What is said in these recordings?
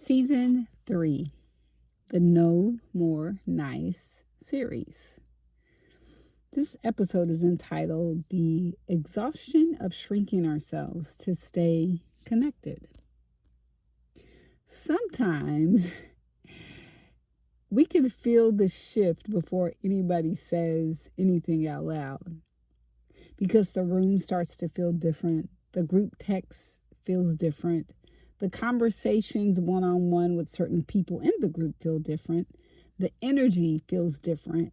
Season 3, the No More Nice series. This episode is entitled The Exhaustion of Shrinking Ourselves to Stay Connected. Sometimes we can feel the shift before anybody says anything out loud because the room starts to feel different. The group text feels different. The conversations one-on-one with certain people in the group feel different. The energy feels different.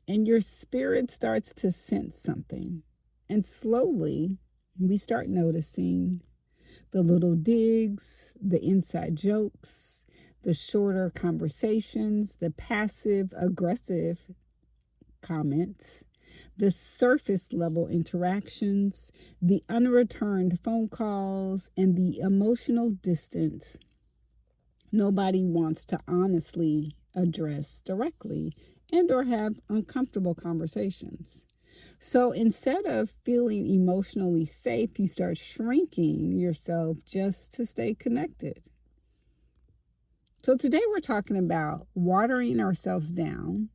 And your spirit starts to sense something. And slowly, we start noticing the little digs, the inside jokes, the shorter conversations, the passive-aggressive comments, the surface level interactions, the unreturned phone calls, and the emotional distance nobody wants to honestly address directly and or have uncomfortable conversations. So instead of feeling emotionally safe, you start shrinking yourself just to stay connected. So today we're talking about watering ourselves down,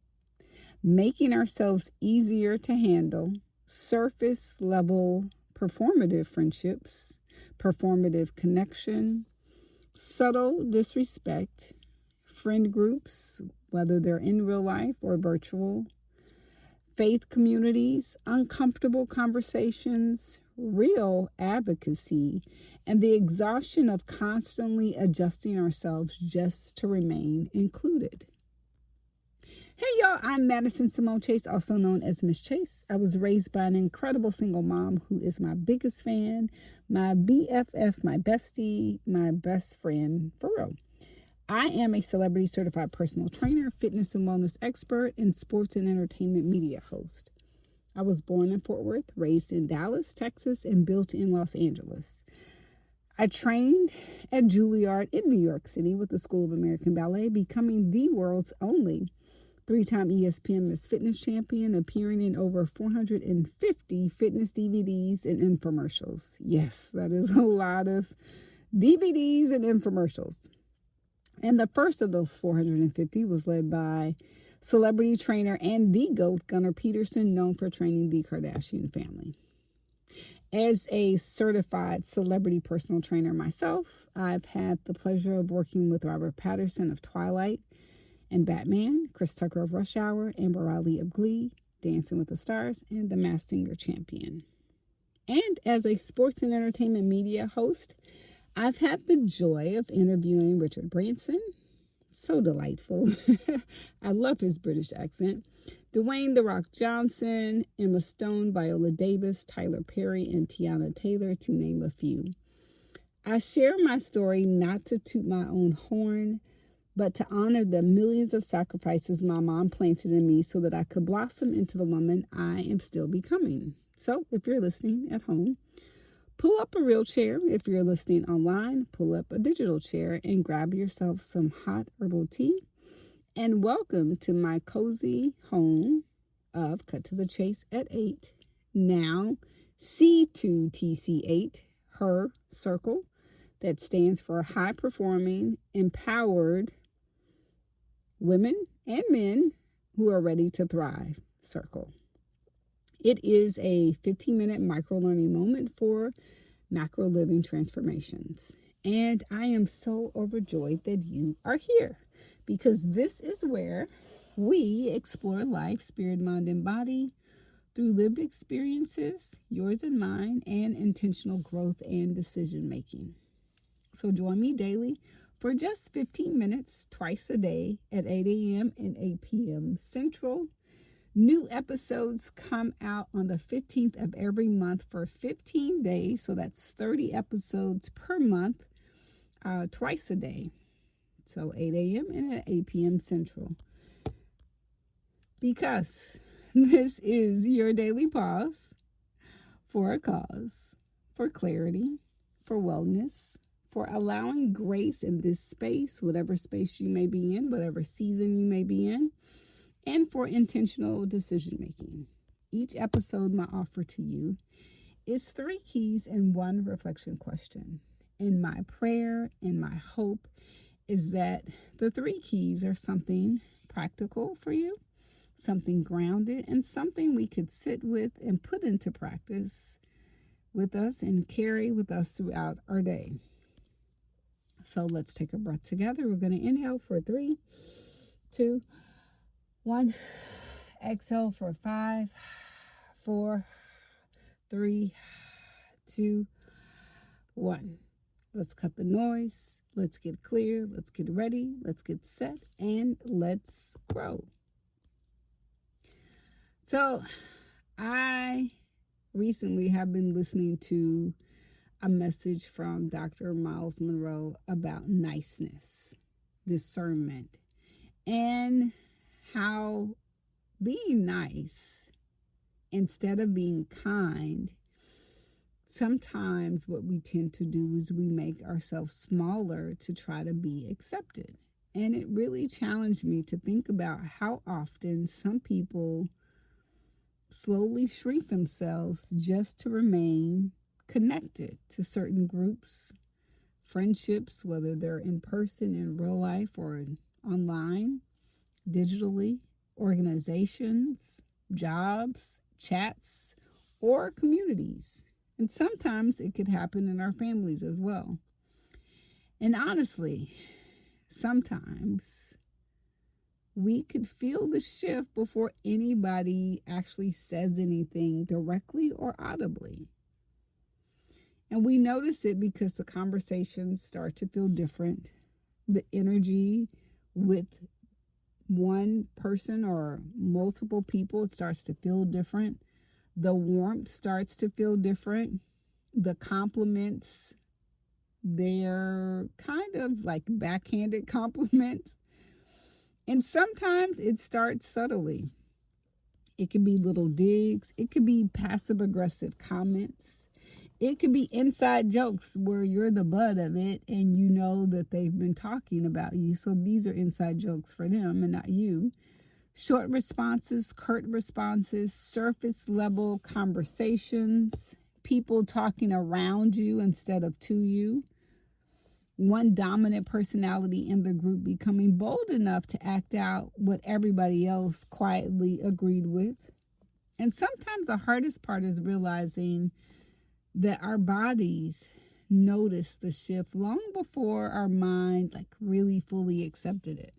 making ourselves easier to handle, surface level performative friendships, performative connection, subtle disrespect, friend groups, whether they're in real life or virtual, faith communities, uncomfortable conversations, real advocacy, and the exhaustion of constantly adjusting ourselves just to remain included. Hey y'all, I'm Madison Samone Chase, also known as Miss Chase. I was raised by an incredible single mom who is my biggest fan, my BFF, my bestie, my best friend, for real. I am a celebrity certified personal trainer, fitness and wellness expert, and sports and entertainment media host. I was born in Fort Worth, raised in Dallas, Texas, and built in Los Angeles. I trained at Juilliard in New York City with the School of American Ballet, becoming the world's only 3-time ESPN Miss Fitness champion, appearing in over 450 fitness DVDs and infomercials. Yes, that is a lot of DVDs and infomercials. And the first of those 450 was led by celebrity trainer and the GOAT, Gunnar Peterson, known for training the Kardashian family. As a certified celebrity personal trainer myself, I've had the pleasure of working with Robert Pattinson of Twilight and Batman, Chris Tucker of Rush Hour, Amber Riley of Glee, Dancing with the Stars, and The Masked Singer champion. And as a sports and entertainment media host, I've had the joy of interviewing Richard Branson. So delightful. I love his British accent. Dwayne "The Rock" Johnson, Emma Stone, Viola Davis, Tyler Perry, and Tiana Taylor, to name a few. I share my story not to toot my own horn, but to honor the millions of sacrifices my mom planted in me so that I could blossom into the woman I am still becoming. So if you're listening at home, pull up a real chair. If you're listening online, pull up a digital chair and grab yourself some hot herbal tea. And welcome to my cozy home of Cut to the Chase at 8, now C2TC8, H.E.R circle, that stands for High Performing, Empowered Women and Men Who Are Ready to Thrive circle. It is a 15-minute micro-learning moment for macro-living transformations. And I am so overjoyed that you are here, because this is where we explore life, spirit, mind, and body through lived experiences, yours and mine, and intentional growth and decision-making. So join me daily for just 15 minutes, twice a day at 8 a.m. and 8 p.m. Central. New episodes come out on the 15th of every month for 15 days. So that's 30 episodes per month, twice a day. So 8 a.m. and at 8 p.m. Central. Because this is your daily pause for a cause, for clarity, for wellness, for allowing grace in this space, whatever space you may be in, whatever season you may be in, and for intentional decision making. Each episode, my offer to you is 3 keys and 1 reflection question. And my prayer and my hope is that the 3 keys are something practical for you, something grounded, and something we could sit with and put into practice with us and carry with us throughout our day. So let's take a breath together. We're going to inhale for 3, 2, 1. Exhale for 5, 4, 3, 2, 1. Let's cut the noise. Let's get clear. Let's get ready. Let's get set. And let's grow. So I recently have been listening to a message from Dr. Myles Munroe about niceness, discernment, and how being nice instead of being kind, sometimes what we tend to do is we make ourselves smaller to try to be accepted. And it really challenged me to think about how often some people slowly shrink themselves just to remain connected to certain groups, friendships, whether they're in person in real life or online, digitally, organizations, jobs, chats, or communities. And sometimes it could happen in our families as well. And honestly, sometimes we could feel the shift before anybody actually says anything directly or audibly. And we notice it because the conversations start to feel different. The energy with one person or multiple people, it starts to feel different. The warmth starts to feel different. The compliments, they're kind of like backhanded compliments. And sometimes it starts subtly. It could be little digs. It could be passive-aggressive comments. It could be inside jokes where you're the butt of it and you know that they've been talking about you. So these are inside jokes for them and not you. Short responses, curt responses, surface level conversations, people talking around you instead of to you. One dominant personality in the group becoming bold enough to act out what everybody else quietly agreed with. And sometimes the hardest part is realizing that our bodies notice the shift long before our mind really fully accepted it.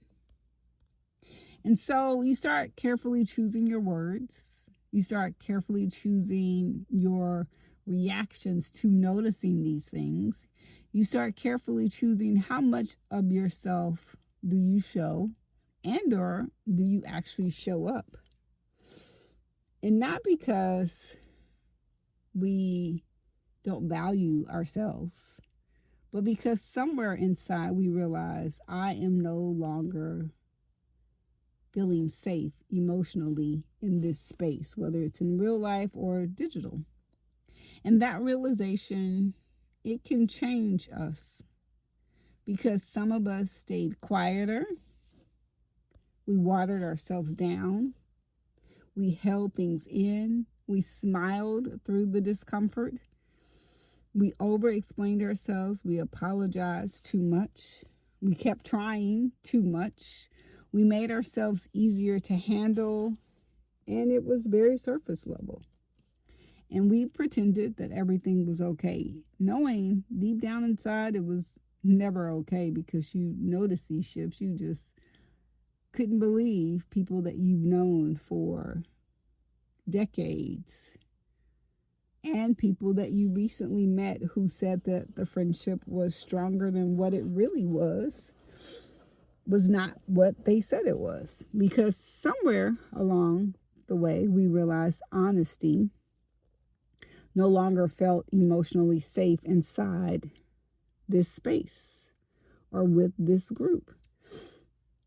And so you start carefully choosing your words. You start carefully choosing your reactions to noticing these things. You start carefully choosing how much of yourself do you show and or do you actually show up. And not because we don't value ourselves, but because somewhere inside we realize I am no longer feeling safe emotionally in this space, whether it's in real life or digital. And that realization, it can change us because some of us stayed quieter. We watered ourselves down. We held things in. We smiled through the discomfort. We over-explained ourselves. We apologized too much. We kept trying too much. We made ourselves easier to handle, and it was very surface level. And we pretended that everything was okay, knowing deep down inside it was never okay because you noticed these shifts. You just couldn't believe people that you've known for decades and people that you recently met who said that the friendship was stronger than what it really was not what they said it was. Because somewhere along the way, we realized honesty no longer felt emotionally safe inside this space or with this group.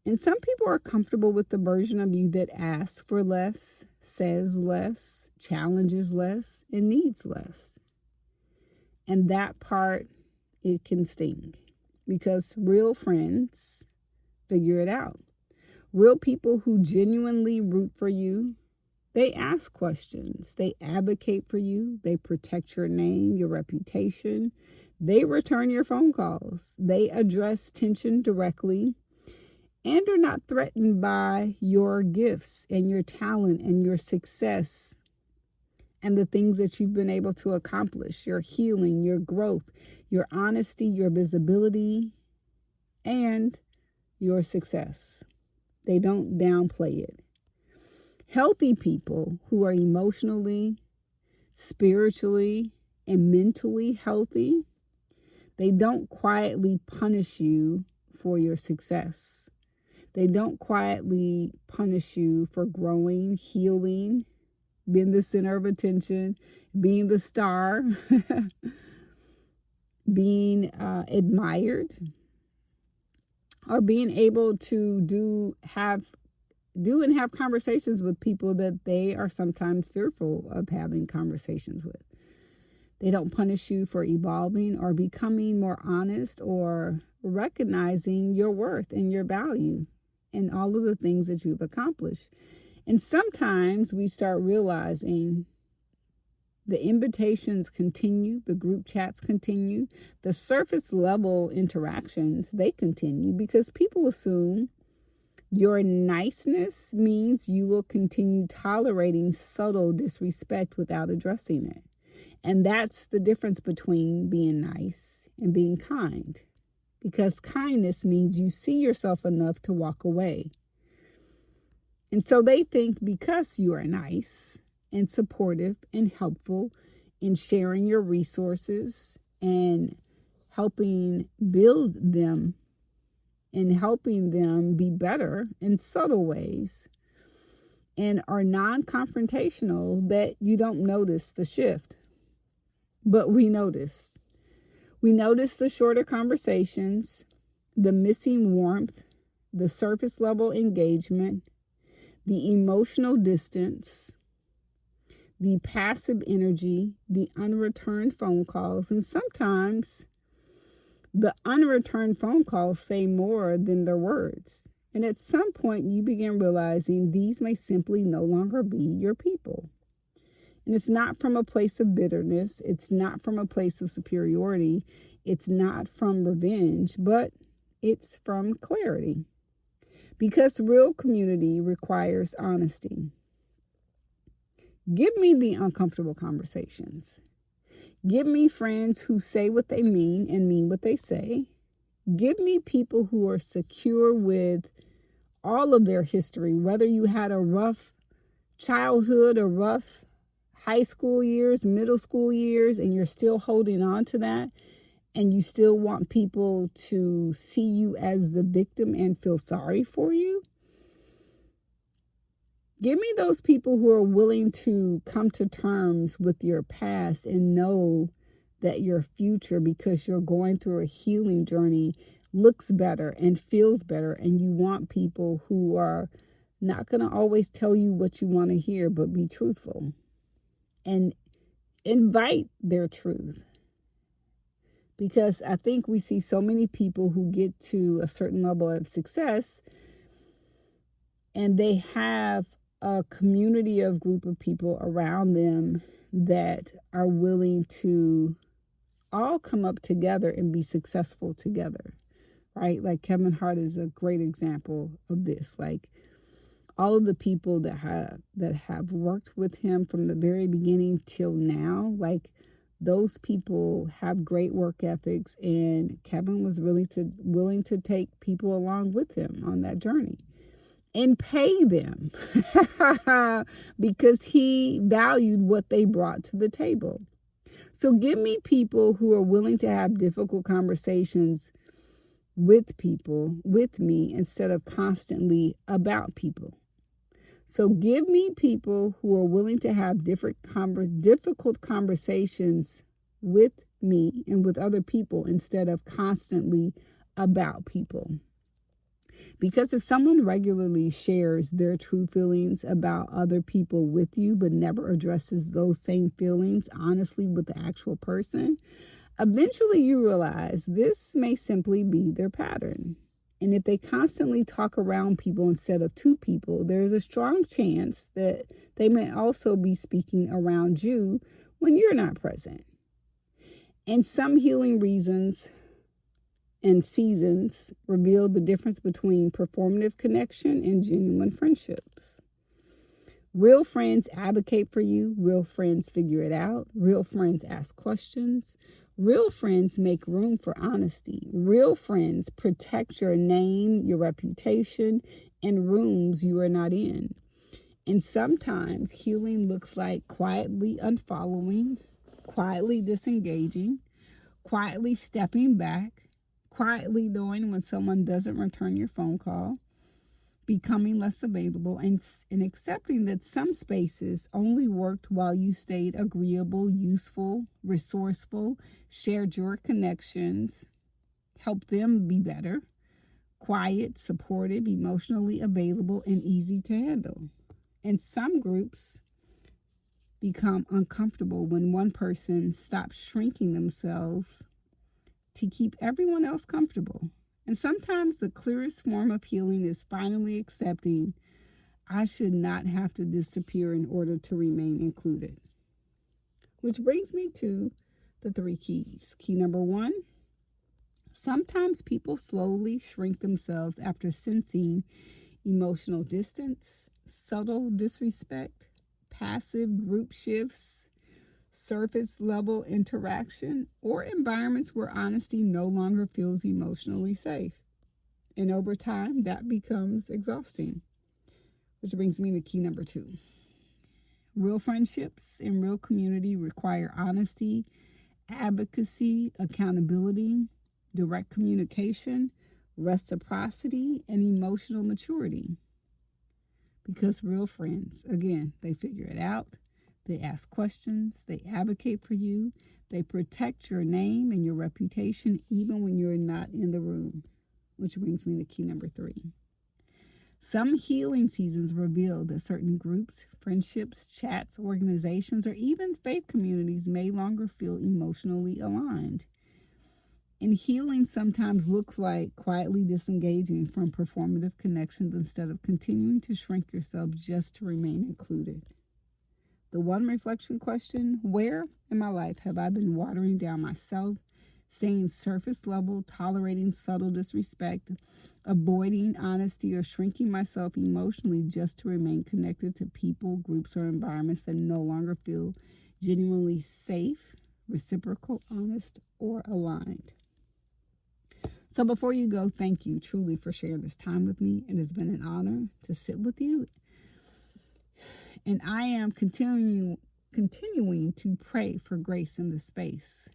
And some people are comfortable with the version of you that asks for less, says less, challenges less, and needs less. And that part, it can sting because real friends figure it out. Real people who genuinely root for you, they ask questions. They advocate for you. They protect your name, your reputation. They return your phone calls. They address tension directly and are not threatened by your gifts and your talent and your success and the things that you've been able to accomplish, your healing, your growth, your honesty, your visibility, and your success. They don't downplay it. Healthy people who are emotionally, spiritually, and mentally healthy, they don't quietly punish you for your success. They don't quietly punish you for growing, healing, being the center of attention, being the star, being admired, or being able to have conversations with people that they are sometimes fearful of having conversations with. They don't punish you for evolving or becoming more honest or recognizing your worth and your value and all of the things that you've accomplished. And sometimes we start realizing the invitations continue, the group chats continue, the surface level interactions, they continue because people assume your niceness means you will continue tolerating subtle disrespect without addressing it. And that's the difference between being nice and being kind. Because kindness means you see yourself enough to walk away. And so they think because you are nice and supportive and helpful in sharing your resources and helping build them and helping them be better in subtle ways and are non-confrontational, that you don't notice the shift. But we notice. We notice the shorter conversations, the missing warmth, the surface level engagement, the emotional distance, the passive energy, the unreturned phone calls, and sometimes the unreturned phone calls say more than their words. And at some point, you begin realizing these may simply no longer be your people. And it's not from a place of bitterness. It's not from a place of superiority. It's not from revenge, but it's from clarity. Because real community requires honesty. Give me the uncomfortable conversations. Give me friends who say what they mean and mean what they say. Give me people who are secure with all of their history, whether you had a rough childhood, a rough high school years, middle school years, and you're still holding on to that, and you still want people to see you as the victim and feel sorry for you. Give me those people who are willing to come to terms with your past and know that your future, because you're going through a healing journey, looks better and feels better. And you want people who are not going to always tell you what you want to hear, but be truthful and invite their truth. Because I think we see so many people who get to a certain level of success and they have a community of group of people around them that are willing to all come up together and be successful together, right? Like Kevin Hart is a great example of this. Like all of the people that have worked with him from the very beginning till now, like those people have great work ethics, and Kevin was really willing to take people along with him on that journey and pay them because he valued what they brought to the table. So give me people who are willing to have difficult conversations with people, with me, instead of constantly about people. So give me people who are willing to have difficult conversations with me and with other people instead of constantly about people. Because if someone regularly shares their true feelings about other people with you, but never addresses those same feelings honestly with the actual person, eventually you realize this may simply be their pattern. And if they constantly talk around people instead of to people, there's a strong chance that they may also be speaking around you when you're not present. And some healing reasons and seasons reveal the difference between performative connection and genuine friendships. Real friends advocate for you. Real friends figure it out. Real friends ask questions. Real friends make room for honesty. Real friends protect your name, your reputation, and rooms you are not in. And sometimes healing looks like quietly unfollowing, quietly disengaging, quietly stepping back, quietly knowing when someone doesn't return your phone call, becoming less available, and accepting that some spaces only worked while you stayed agreeable, useful, resourceful, shared your connections, helped them be better, quiet, supportive, emotionally available, and easy to handle. And some groups become uncomfortable when one person stops shrinking themselves to keep everyone else comfortable. And sometimes the clearest form of healing is finally accepting I should not have to disappear in order to remain included. Which brings me to the 3 keys. Key number 1, sometimes people slowly shrink themselves after sensing emotional distance, subtle disrespect, passive group shifts, surface level interaction, or environments where honesty no longer feels emotionally safe. And over time, that becomes exhausting. Which brings me to key number 2. Real friendships and real community require honesty, advocacy, accountability, direct communication, reciprocity, and emotional maturity. Because real friends, again, they figure it out. They ask questions. They advocate for you. They protect your name and your reputation even when you're not in the room. Which brings me to key number 3. Some healing seasons reveal that certain groups, friendships, chats, organizations, or even faith communities may longer feel emotionally aligned. And healing sometimes looks like quietly disengaging from performative connections instead of continuing to shrink yourself just to remain included. The one reflection question, where in my life have I been watering down myself, staying surface level, tolerating subtle disrespect, avoiding honesty, or shrinking myself emotionally just to remain connected to people, groups, or environments that no longer feel genuinely safe, reciprocal, honest, or aligned? So before you go, thank you truly for sharing this time with me. It has been an honor to sit with you. And I am continuing to pray for grace in this space.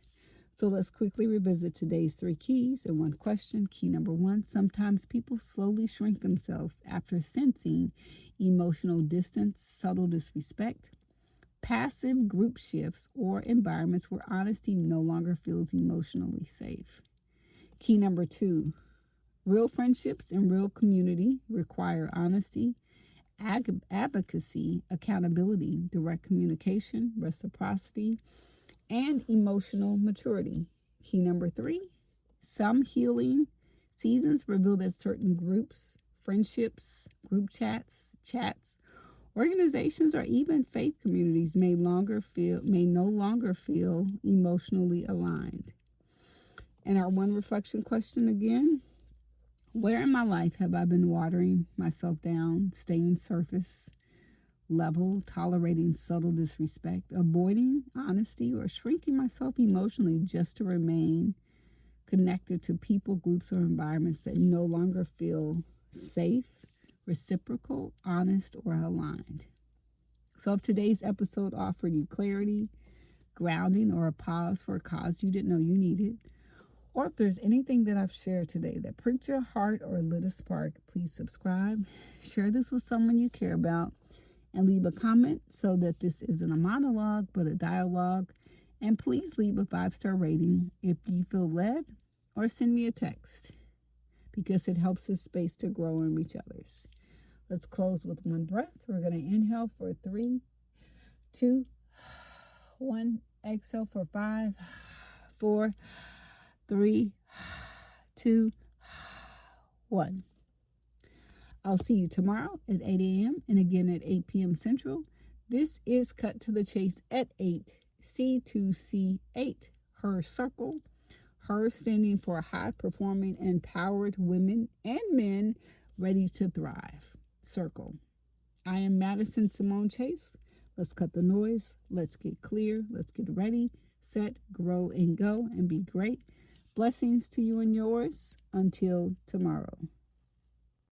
So let's quickly revisit today's 3 keys and 1 question. Key number 1, sometimes people slowly shrink themselves after sensing emotional distance, subtle disrespect, passive group shifts, or environments where honesty no longer feels emotionally safe. Key number 2, real friendships and real community require honesty, advocacy, accountability, direct communication, reciprocity, and emotional maturity. Key number 3, some healing seasons reveal that certain groups, friendships, group chats, organizations, or even faith communities may no longer feel emotionally aligned. And our 1 reflection question again, where in my life have I been watering myself down, staying surface level, tolerating subtle disrespect, avoiding honesty, or shrinking myself emotionally just to remain connected to people, groups, or environments that no longer feel safe, reciprocal, honest, or aligned? So if today's episode offered you clarity, grounding, or a pause for a cause you didn't know you needed, or if there's anything that I've shared today that pricked your heart or lit a spark, please subscribe, share this with someone you care about, and leave a comment so that this isn't a monologue but a dialogue. And please leave a 5-star rating if you feel led, or send me a text because it helps this space to grow and reach others. Let's close with 1 breath. We're going to inhale for 3, 2, 1. Exhale for 5, 4, 3, 2, 1. I'll see you tomorrow at 8 a.m. and again at 8 p.m. Central. This is Cut to the Chase at 8, C2C8, H.E.R circle. H.E.R standing for high performing, empowered women and men ready to thrive circle. I am Madison Samone Chase. Let's cut the noise. Let's get clear. Let's get ready, set, grow, and go, and be great. Blessings to you and yours. Until tomorrow.